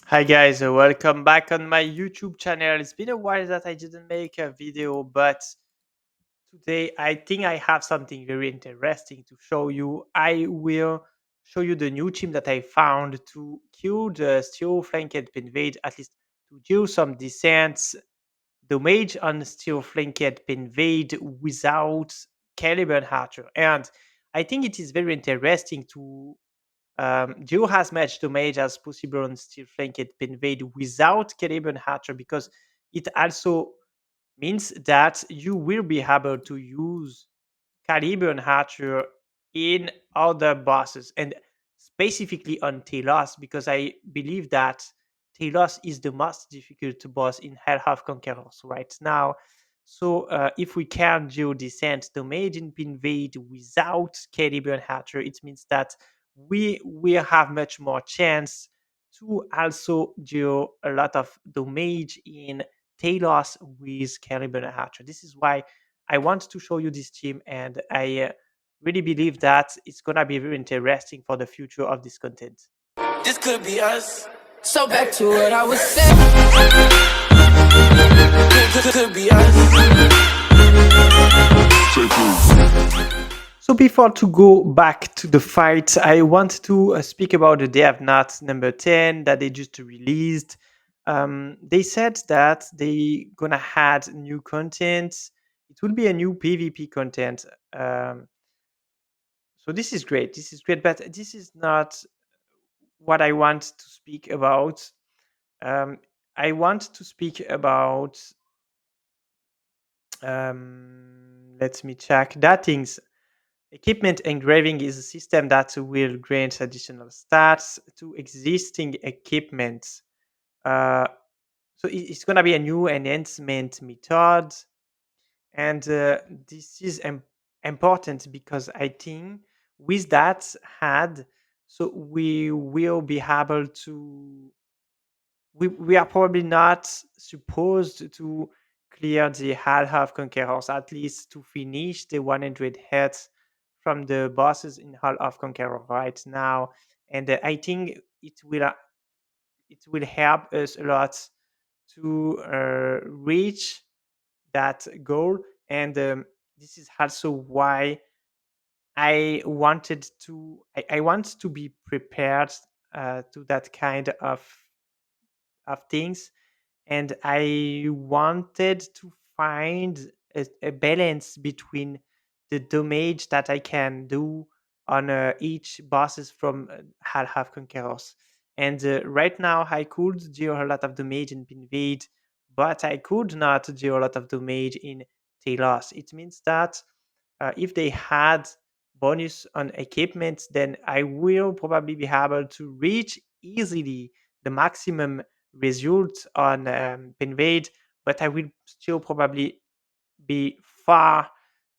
Hi guys, welcome back on my YouTube channel. It's been a while that I didn't make a video, but today I think I have something very interesting to show you. I will show you the new team that I found to kill the steel flanked Penveid, at least to do some descents, damage on steel flanked Penveid without Caliburn Archer. And I think it is very interesting to do as much damage as possible on Steel Flanked Penveid without Caliburn Hatcher because it also means that you will be able to use Caliburn Hatcher in other bosses and specifically on Telos because I believe that Telos is the most difficult boss in Hell of Conquerors right now. So if we can do descent damage in Pinvade without Caliburn Hatcher, it means that we will have much more chance to also do a lot of damage in Talos with Caliburn Hatcher. This is why I want to show you this team, and I really believe that it's gonna be very interesting for the future of this content. This could be us. So back to what I was saying. Could be us. So before to go back to the fight, I want to speak about the Dev Nut number 10 that they just released. They said that they gonna add new content. It will be a new PvP content. So this is great. This is great, but this is not what I want to speak about. Um, I want to speak about. Let me check that things. Equipment engraving is a system that will grant additional stats to existing equipment. Uh, so it's going to be a new enhancement method, and this is important because I think with that had, so we will be able to we are probably not supposed to clear the Hall of Conquerors, at least to finish the 100 heads from the bosses in Hall of Conqueror right now. And I think it will help us a lot to reach that goal. And this is also why I want to be prepared to that kind of things, and I wanted to find a balance between the damage that I can do on each bosses from Half Conquerors. And right now, I could do a lot of damage in Pinveid, but I could not do a lot of damage in Talos. It means that if they had bonus on equipment, then I will probably be able to reach easily the maximum result on Penveid, but I will still probably be far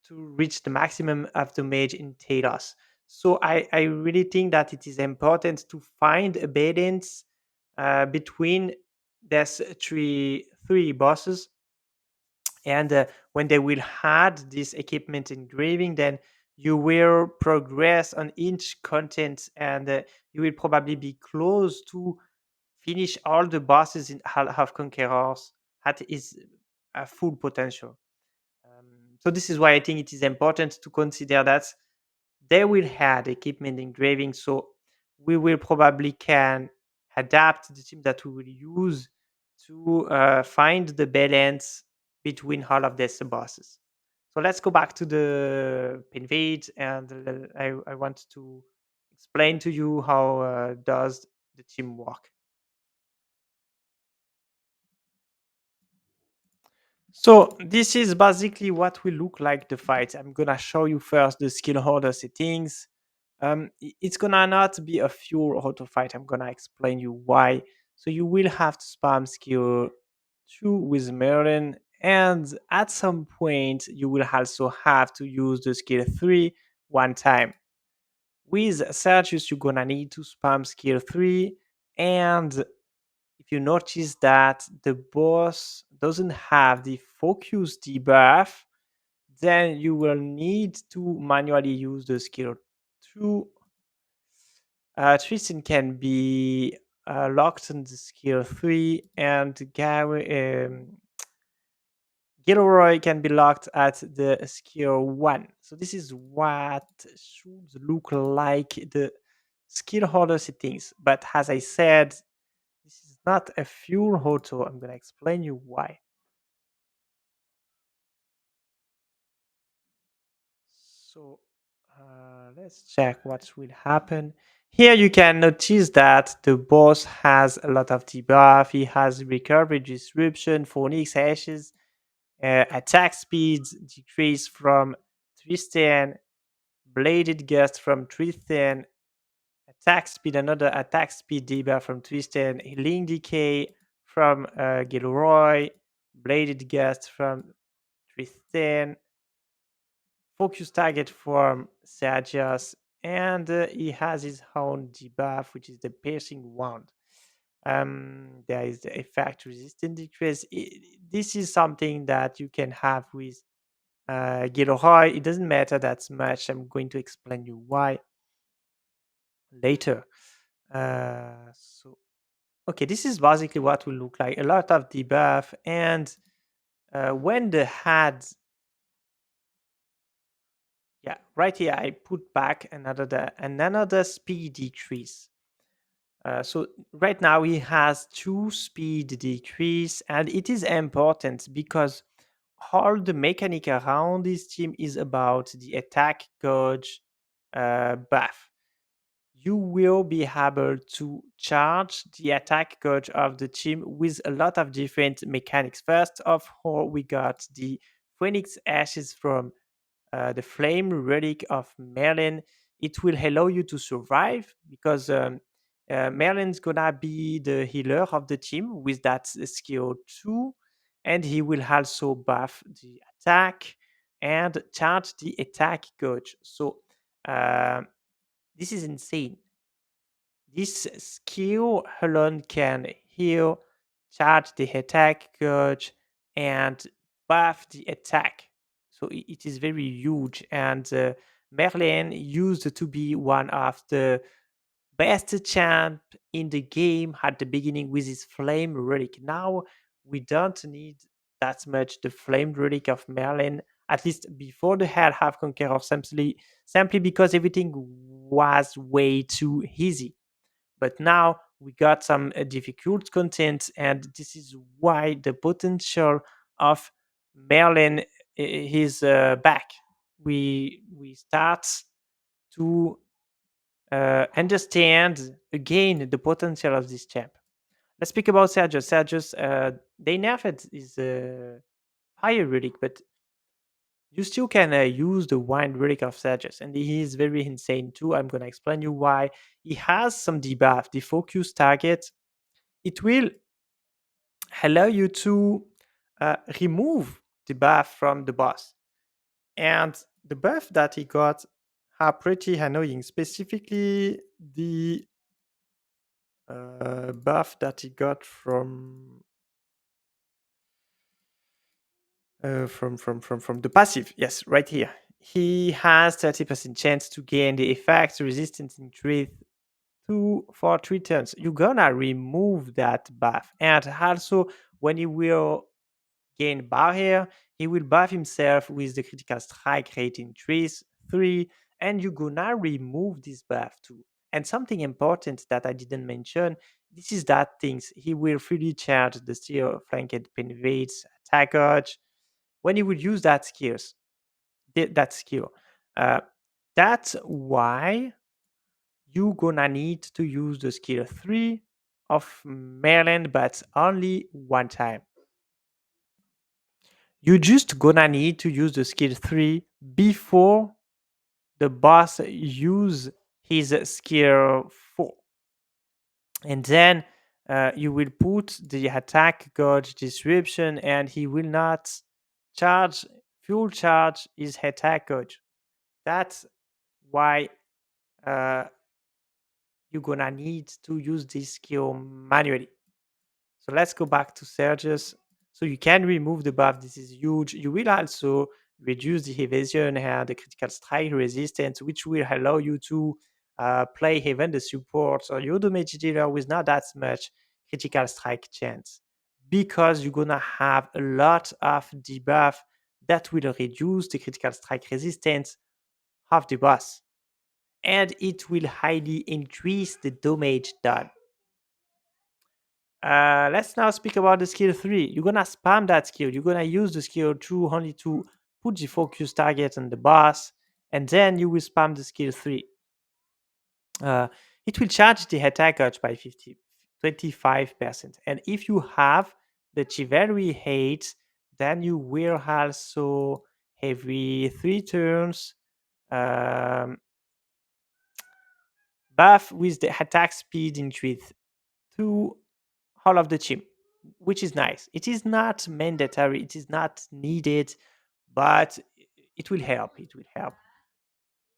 to reach the maximum of damage in Talos. So I really think that it is important to find a balance between these three bosses, and when they will add this equipment engraving, then you will progress on each content, and you will probably be close to finish all the bosses in Half Conquerors at its full potential. So this is why I think it is important to consider that they will add equipment engraving, so we will probably can adapt the team that we will use to find the balance between all of these bosses. So let's go back to the Penveid, and I want to explain to you how does the team work. So this is basically what will look like the fight. I'm gonna show you first the skill order settings. It's gonna not be a pure auto fight. I'm gonna explain you why. So you will have to spam skill 2 with Merlin, and at some point you will also have to use the skill 3 one time. With Sergius, you're gonna need to spam skill 3, and if you notice that the boss doesn't have the focus debuff, then you will need to manually use the skill 2. Tristan can be locked on the skill 3, and Gilroy can be locked at the skill 1. So this is what should look like the skill holder settings. But as I said, this is not a full auto. I'm going to explain you why. So let's check what will happen. Here you can notice that the boss has a lot of debuff. He has recovery disruption, phonics ashes, attack speed decrease from Tristan, bladed gust from Tristan, attack speed, another attack speed debuff from Tristan, healing decay from Gilroy, bladed gust from Tristan, focus target from Sergius, and he has his own debuff, which is the piercing wound. There is the effect resistance decrease. This is something that you can have with Gilroy. It doesn't matter that much. I'm going to explain you why later. So okay, this is basically what will look like a lot of debuff, and when the had yeah, right here I put back another speed decrease. So right now he has two speed decrease, and it is important because all the mechanic around this team is about the attack gauge buff. You will be able to charge the attack gauge of the team with a lot of different mechanics. First of all, we got the Phoenix Ashes from the Flame Relic of Merlin. It will allow you to survive because Merlin's gonna be the healer of the team with that skill 2, and he will also buff the attack and charge the attack gauge. So uh, this is insane. This skill alone can heal, charge the attack gauge, and buff the attack. So it is very huge. And Merlin used to be one of the best champ in the game at the beginning with his flame relic. Now we don't need that much the flame relic of Merlin, at least before the Hell have Conqueror, simply because everything was way too easy. But now we got some difficult content, and this is why the potential of Merlin is back. We start to understand again the potential of this champ. Let's speak about Sergius. Sergius, they nerfed his fire relic, but you still can use the wine relic of Sergius, and he is very insane too. I'm gonna explain you why. He has some debuff. The focus target, it will allow you to remove the buff from the boss, and the buff that he got are pretty annoying. Specifically, the buff that he got from the passive. Yes, right here. He has 30% chance to gain the effect resistance increase for 3 turns. You're gonna remove that buff, and also when you will gain barrier, he will buff himself with the critical strike rate increase 3, and you're gonna remove this buff too. And something important that I didn't mention, this is that things he will fully charge the steel Flankeid Penveid's attack dodge when you would use that skill. Uh, that's why you gonna need to use the skill 3 of Maryland, but only one time. You just gonna need to use the skill 3 before the boss use his skill 4. And then you will put the attack gauge disruption, and he will not charge full charge his attack gauge. That's why uh, you're gonna need to use this skill manually. So let's go back to Sergius. So you can remove the buff. This is huge. You will also reduce the evasion and the critical strike resistance, which will allow you to play even the support or your damage dealer with not that much critical strike chance, because you're gonna have a lot of debuff that will reduce the critical strike resistance of the boss, and it will highly increase the damage done. Let's now speak about the skill 3. You're gonna spam that skill. You're gonna use the skill 2 only to put the focus target on the boss, and then you will spam the skill 3. Uh, it will charge the attack gauge by 25%. And if you have the chivalry hate, then you will also every 3 turns um, buff with the attack speed increase to all of the team, which is nice. It is not mandatory, it is not needed, but it will help. It will help.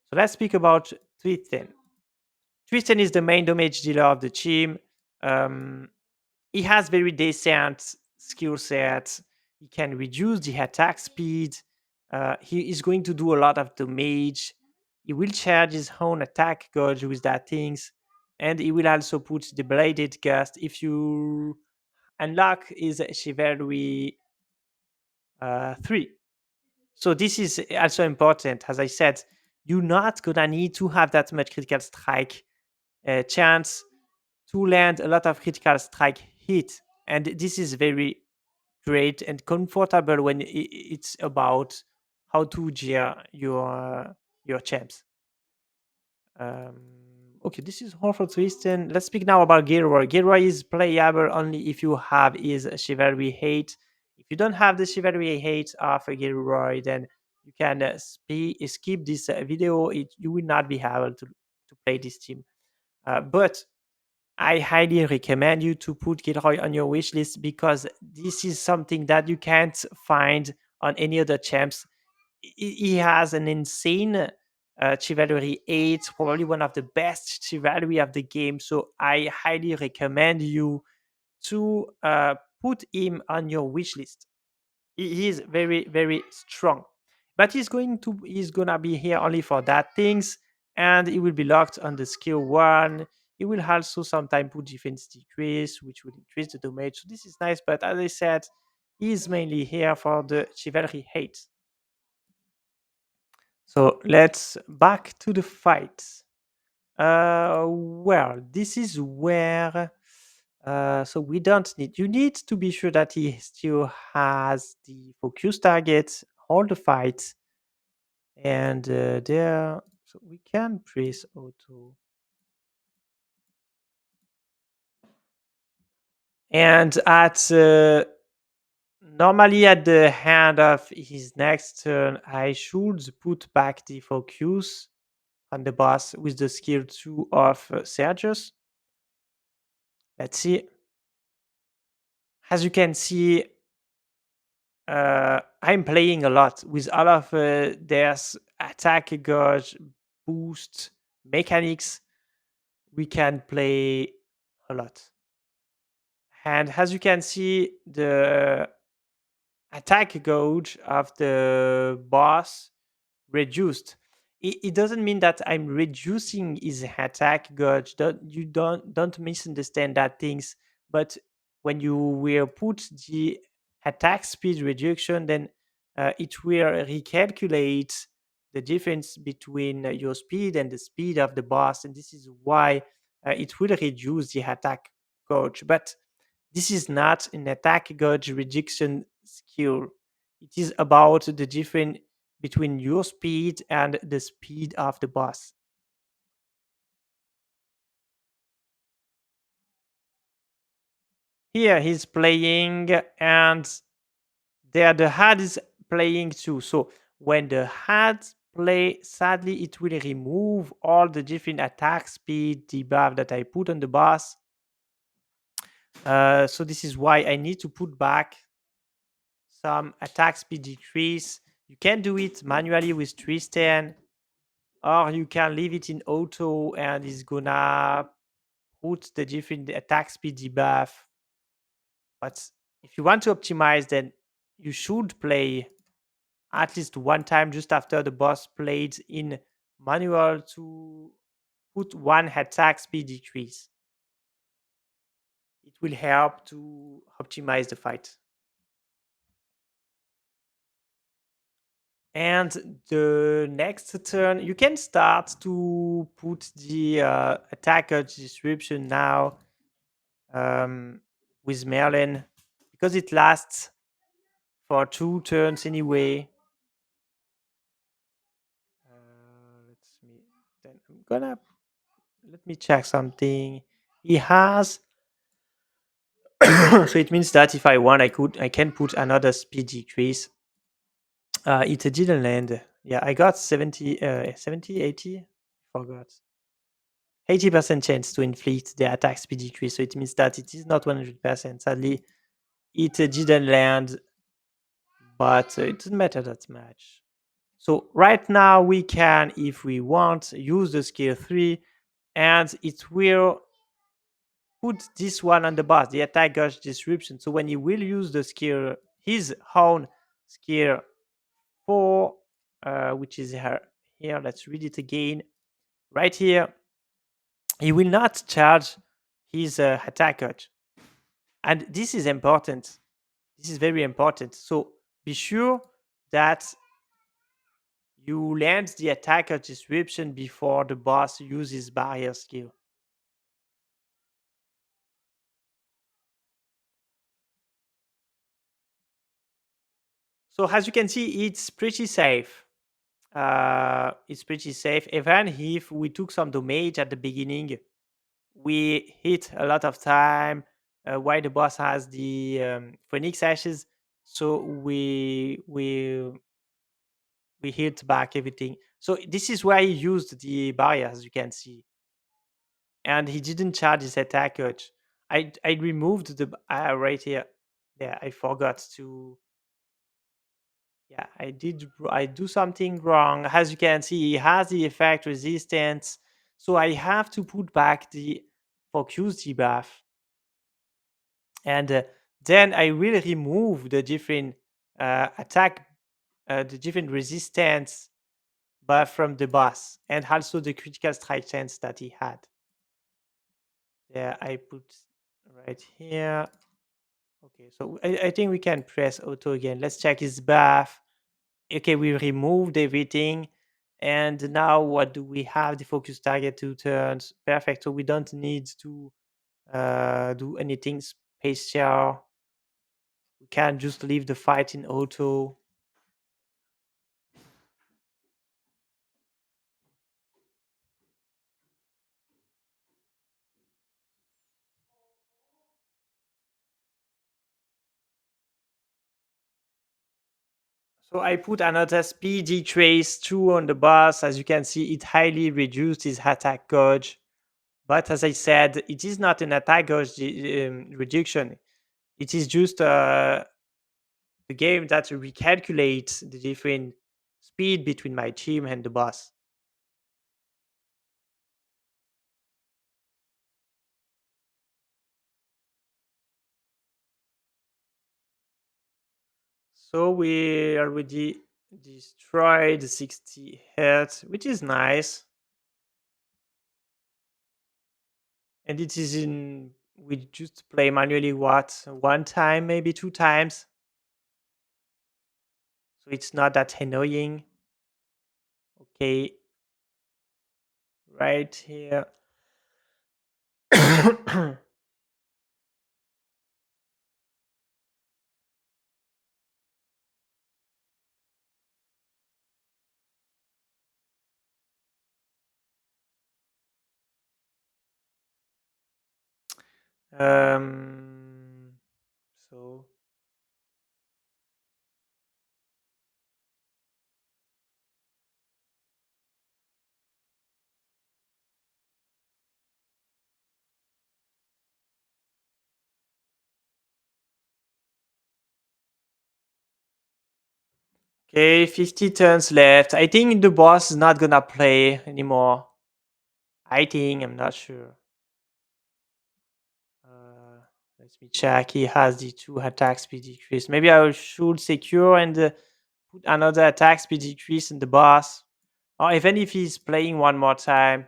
So let's speak about Tristan. Tristan is the main damage dealer of the team. Um, he has very decent skill set. He can reduce the attack speed. He is going to do a lot of damage. He will charge his own attack gauge with that things, and he will also put the bladed gust if you unlock his chivalry 3. So this is also important. As I said, you're not gonna need to have that much critical strike chance to land a lot of critical strike hit, and this is very great and comfortable when it's about how to gear your champs. Um, okay, this is all for Tristan. Let's speak now about Gilroy. Gilroy is playable only if you have his Chivalry hate. If you don't have the Chivalry hate of Gilroy, then you can skip this video. You will not be able to play this team. But I highly recommend you to put Gilroy on your wish list, because this is something that you can't find on any other champs. He has an insane chivalry 8, probably one of the best chivalry of the game. So I highly recommend you to put him on your wish list. He is very, very strong, but he's gonna be here only for that things, and he will be locked on the skill 1. He will also sometimes put defense decrease, which will increase the damage. So this is nice, but as I said, he's mainly here for the chivalry hate. So let's back to the fight. Well, this is where so we don't need. You need to be sure that he still has the focus target, all the fights, and there. So we can press auto, and at normally at the end of his next turn, I should put back the focus on the boss with the skill 2 of Sergius. Let's see. As you can see, I'm playing a lot with all of their attack gauge boost mechanics. We can play a lot. And as you can see, the attack gauge of the boss reduced. It doesn't mean that I'm reducing his attack gauge. Don't misunderstand that things. But when you will put the attack speed reduction, then it will recalculate the difference between your speed and the speed of the boss, and this is why it will reduce the attack gauge. But this is not an attack gauge reduction skill. It is about the difference between your speed and the speed of the boss. Here he's playing, and there the HUD is playing too. So when the HUD play, sadly it will remove all the different attack speed debuff that I put on the boss. So this is why I need to put back some attack speed decrease. You can do it manually with Tristan, or you can leave it in auto and it's gonna put the different attack speed debuff. But if you want to optimize, then you should play at least one time just after the boss played in manual to put one attack speed decrease. It will help to optimize the fight. And the next turn, you can start to put the attacker description now, with Merlin, because it lasts for 2 turns anyway. Let's me then I'm gonna let me check something. He has so it means that if I want, I can put another speed decrease. It didn't land. Yeah, I got 70, 70, 80. Forgot. 80% chance to inflict the attack speed decrease. So it means that it is not 100%. Sadly, it didn't land, but it doesn't matter that much. So right now we can, if we want, use the skill 3, and it will put this one on the boss, the attack gauge disruption. So when he will use the skill, his own skill 4, which is here, let's read it again. Right here, he will not charge his attack gauge. And this is important. This is very important. So be sure that you land the attacker disruption before the boss uses barrier skill. So as you can see, it's pretty safe. It's pretty safe. Even if we took some damage at the beginning, we hit a lot of time while the boss has the phoenix ashes. So we hit back everything. So this is why he used the barrier, as you can see, and he didn't charge his attack coach. I removed the right here. Yeah, I forgot to. Yeah, I do something wrong. As you can see, he has the effect resistance, so I have to put back the focus debuff, and then I will remove the different attack, the different resistance buff from the boss, and also the critical strike chance that he had. There, I put right here. Okay, so I think we can press auto again. Let's check his buff. Okay, we removed everything. And now what do we have? The focus target 2 turns. Perfect. So we don't need to do anything special. We can just leave the fight in auto. So I put another speedy trace 2 on the boss. As you can see, it highly reduced his attack gauge. But as I said, it is not an attack gauge reduction. It is just the game that recalculates the different speed between my team and the boss. So we already destroyed the 60 hertz, which is nice. And it is in, we just play manually what, one time, maybe 2 times. So it's not that annoying. Okay, right here. um, so okay, 50 turns left. I think the boss is not gonna play anymore. I think, I'm not sure. Uh, Let me check. He has the 2 attack speed decrease. Maybe I should secure and put another attack speed decrease in the boss. Or even if he's playing one more time.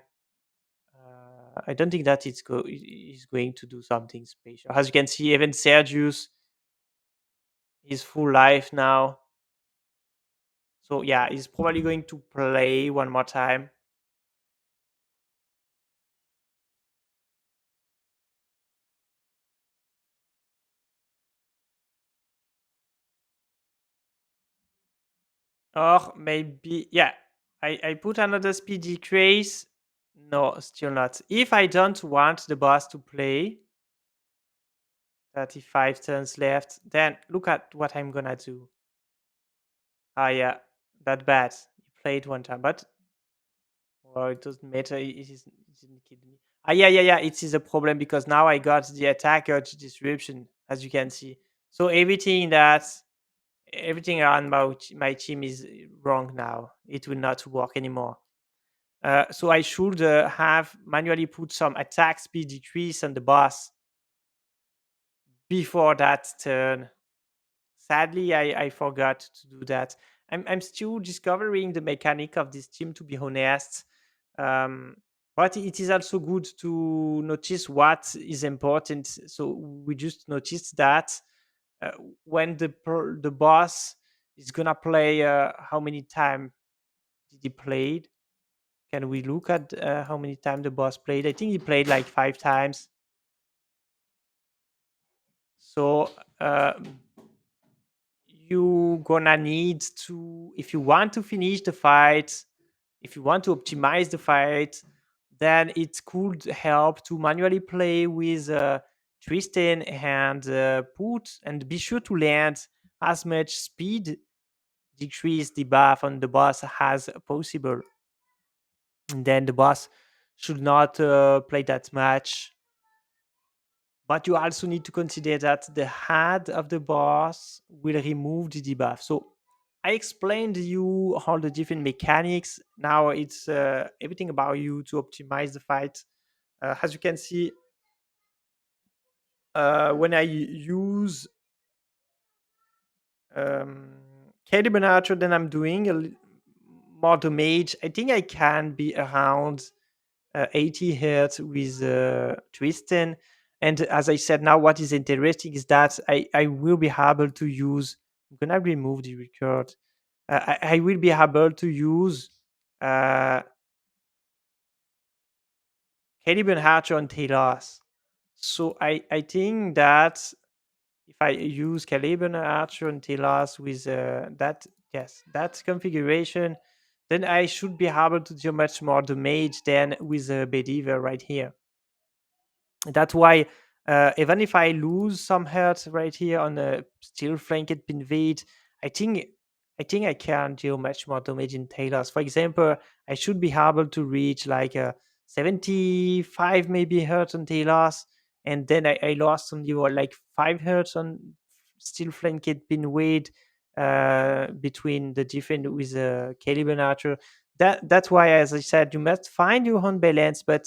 I don't think that is going to do something special. As you can see, even Sergius is full life now. So yeah, he's probably going to play one more time. Or maybe, yeah, I put another speed decrease. No, still not. If I don't want the boss to play, 35 turns left, then look at what I'm gonna do. Ah, yeah, that bad. He played one time, but well, it doesn't matter. It didn't kill me. Ah, yeah, yeah, yeah. It is a problem because now I got the attacker to disruption, as you can see. So everything around my team is wrong now. It will not work anymore. So I should have manually put some attack speed decrease on the boss before that turn. Sadly, I forgot to do that. I'm still discovering the mechanic of this team, to be honest. Um, but it is also good to notice what is important. So we just noticed that uh, when the boss is gonna play, how many time did he played? Can we look at how many times the boss played? I think he played like 5 times. So uh, you gonna need to, if you want to finish the fight, if you want to optimize the fight, then it could help to manually play with Tristan and put and be sure to land as much speed decrease the buff on the boss as possible. And then the boss should not play that much. But you also need to consider that the head of the boss will remove the debuff. So I explained to you all the different mechanics. Now it's everything about you to optimize the fight. As you can see, when I use um, Caliburn Archer, then I'm doing more damage. I think I can be around 80 hertz with Tristan. And as I said, now what is interesting is that I will be able to use. I'm gonna remove the record. I will be able to use uh, Caliban Hatcher on Talos. So I think that if I use Caliban Archer and Talos with that, yes, that configuration, then I should be able to do much more damage than with Bedivere right here. That's why even if I lose some health right here on the still flanked Penveid, I think I can deal much more damage in Talos. For example, I should be able to reach like a 75 maybe hertz on Talos, and then I lost only like 5 hertz on still flanked Penveid between the different with Caliban Archer. That's why, as I said, you must find your own balance, but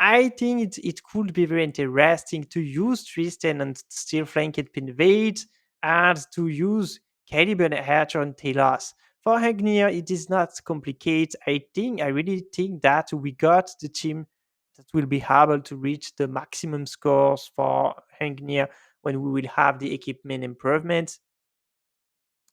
I think it could be very interesting to use Tristan and still flanked Penveid and to use Caliban Hatcher on Telos. For Hagnia, it is not complicated. I really think that we got the team that will be able to reach the maximum scores for Hagnia when we will have the equipment improvements.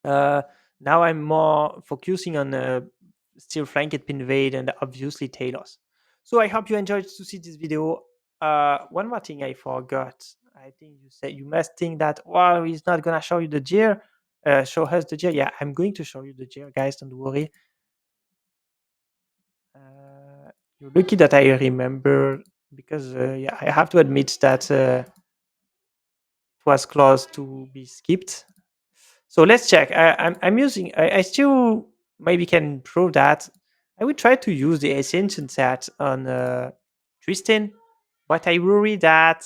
Uh, Now I'm more focusing on still flanked Penveid and obviously Talos. So I hope you enjoyed to see this video. One more thing I forgot. I think you said you must think that wow, he's not gonna show you the gear. Show us the gear. Yeah, I'm going to show you the gear, guys. Don't worry. Uh, you're lucky that I remember because yeah, I have to admit that it was close to be skipped. So let's check. I'm using. I still maybe can improve that. I will try to use the ascension set on Tristan, but I worry that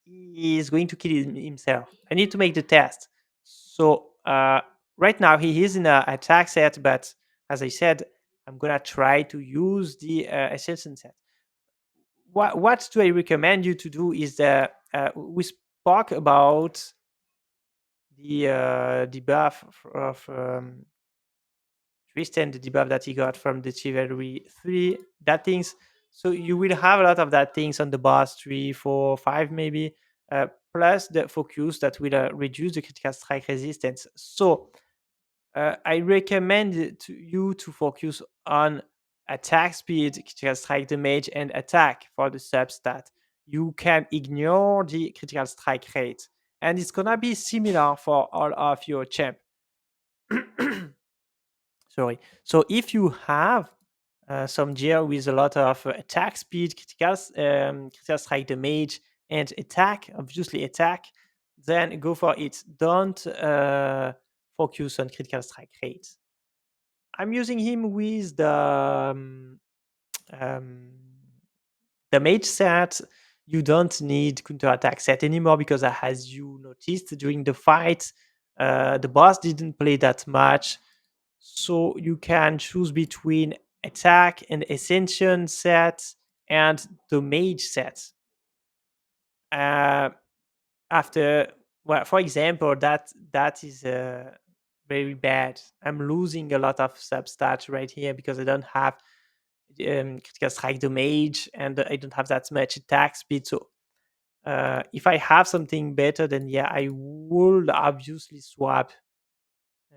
he is going to kill himself. I need to make the test. So right now he is in a attack set, but as I said, I'm gonna try to use the ascension set. What do I recommend you to do is that we spoke about the buff of Tristan, the debuff that he got from the Chivalry 3, that things. So you will have a lot of that things on the boss, three, four, five, maybe, plus the focus that will reduce the critical strike resistance. So I recommend it to you to focus on attack speed, critical strike damage, and attack for the substat. You can ignore the critical strike rate, and it's gonna be similar for all of your champ. Sorry. So if you have some gear with a lot of attack speed, critical strike damage, and attack, obviously attack, then go for it. Don't focus on critical strike rate. I'm using him with um, the mage set. You don't need counter attack set anymore because, as you noticed during the fight, the boss didn't play that much. So you can choose between attack and ascension set and the mage set. Uh, After, well, for example, that is very bad. I'm losing a lot of substats right here because I don't have critical strike damage and I don't have that much attack speed. So if I have something better, then yeah, I would obviously swap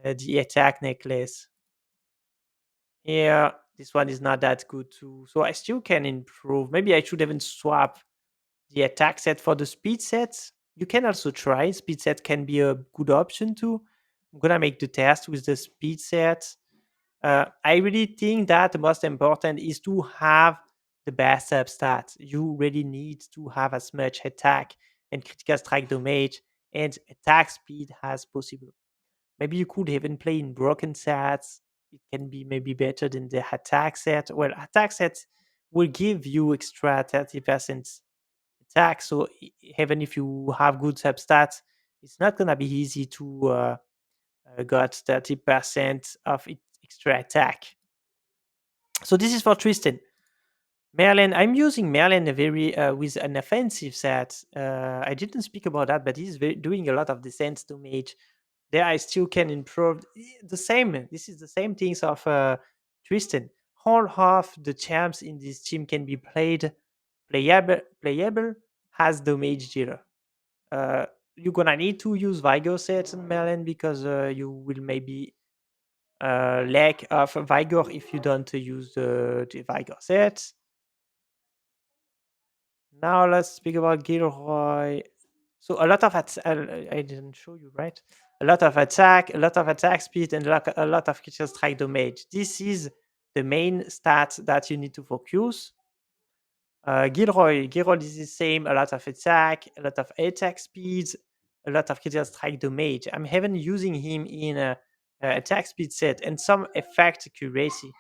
the attack necklace. Yeah, this one is not that good too. So I still can improve. Maybe I should even swap the attack set for the speed set. You can also try. Speed set can be a good option too. I'm gonna make the test with the speed set. I really think that the most important is to have the best substat. You really need to have as much attack and critical strike damage and attack speed as possible. Maybe you could even play in broken sets. It can be maybe better than the attack set. Well, attack sets will give you extra 30% attack. So even if you have good substats, it's not gonna be easy to got 30% of extra attack. So this is for Tristan. Merlin, I'm using Merlin a very with an offensive set. I didn't speak about that, but he's doing a lot of defense damage. There, I still can improve the same. This is the same things of Tristan. All half the champs in this team can be playable as the mage dealer. Uh, you're gonna need to use Vigor sets in Merlin because you will maybe lack of Vigor if you don't use the Vigor sets. Now let's speak about Gilroy. So a lot of I didn't show you, right? A lot of attack speed, and a lot of critical strike damage. This is the main stats that you need to focus. Gilroy is the same. A lot of attack speed, a lot of critical strike damage. I'm even using him in a attack speed set and some effect accuracy.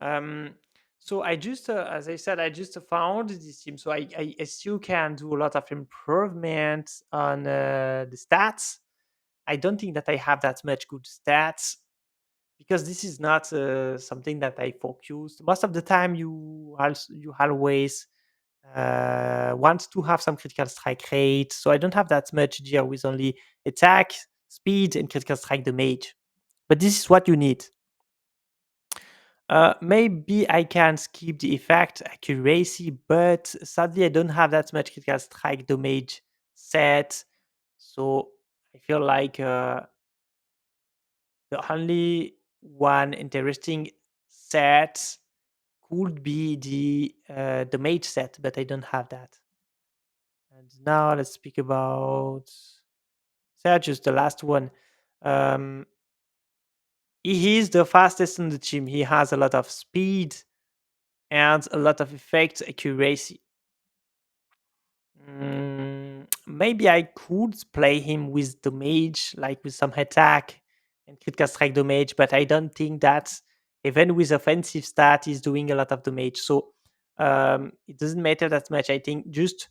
Um, so I just, as I said, I just found this team. So I still can do a lot of improvement on the stats. I don't think that I have that much good stats because this is not something that I focused. Most of the time, you always want to have some critical strike rate. So I don't have that much gear with only attack, speed, and critical strike damage. But this is what you need. Maybe I can skip the effect accuracy, but sadly I don't have that much critical strike damage set. So I feel like the only one interesting set could be the mage set, but I don't have that. And now let's speak about Sergius, the last one. Um, he is the fastest in the team. He has a lot of speed and a lot of effect accuracy. Maybe I could play him with the mage, like with some attack and critical strike damage, but I don't think that even with offensive stat, he's doing a lot of damage. So it doesn't matter that much. I think just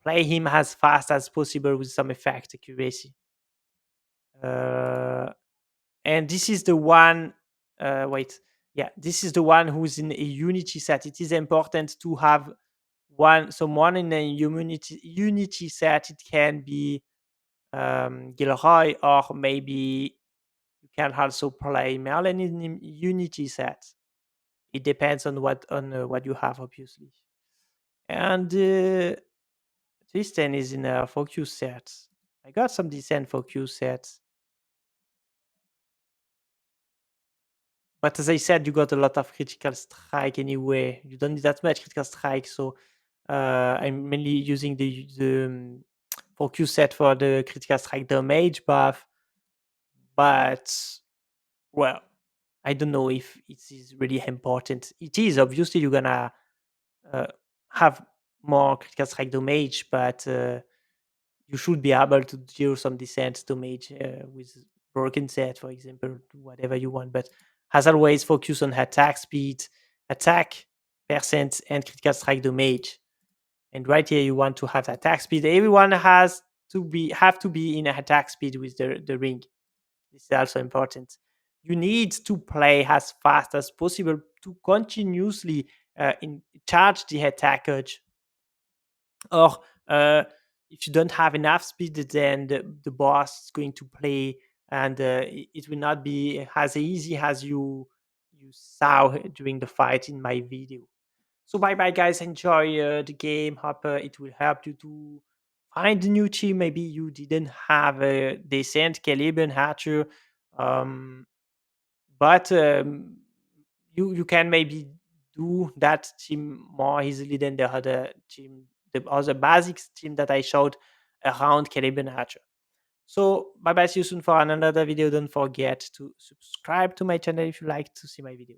play him as fast as possible with some effect accuracy. Uh, and this is the one. Wait, yeah, this is the one who's in a unity set. It is important to have someone in a unity set. It can be Gilroy, or maybe you can also play Merlin in unity set. it depends on what you have, obviously. And Tristan is in a focus set. I got some decent focus sets, but as I said, you got a lot of critical strike anyway. You don't need that much critical strike, so I'm mainly using the focus set for the critical strike damage buff. But well, I don't know if it is really important. It is obviously you're gonna uh, have more critical strike damage, but you should be able to deal some decent damage with broken set, for example, do whatever you want. But as always, focus on attack speed, attack percent, and critical strike damage. And right here, you want to have attack speed. Everyone has to be in attack speed with the ring. This is also important. You need to play as fast as possible to continuously charge the attack urge. Or if you don't have enough speed, then the boss is going to play, and it will not be as easy as you saw during the fight in my video. So bye bye, guys. Enjoy the game. Hope it will help you to find a new team. Maybe you didn't have a decent Caliburn hatcher, um, but you can maybe do that team more easily than the other team, the other basics team that I showed around Caliburn hatcher. So bye bye. See you soon for another video. Don't forget to subscribe to my channel if you like to see my video.